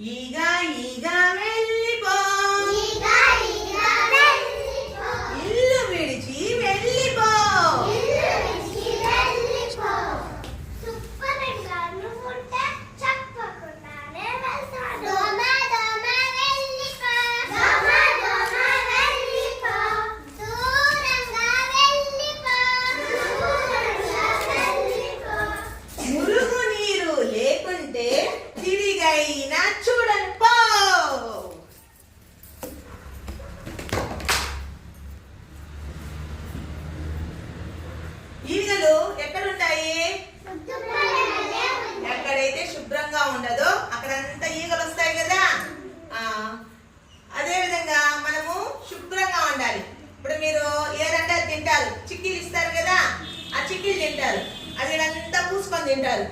ఈగా ఈగా వెళ్ళిపో, ఇల్లు విడిచి వెళ్ళిపో. మురుగు నీరు లేకుంటే తిరిగైనా చూడను పో. ఈగలు ఎక్కడుంటాయి? ఎక్కడైతే శుభ్రంగా ఉండదో అక్కడంతా ఈగలు వస్తాయి కదా. అదే విధంగా మనము శుభ్రంగా ఉండాలి. ఇప్పుడు మీరు ఏదంటే తింటారు, చిక్కీలు ఇస్తారు కదా, ఆ చిక్కీలు తింటారు, అది అంతా పూసుకొని తింటారు.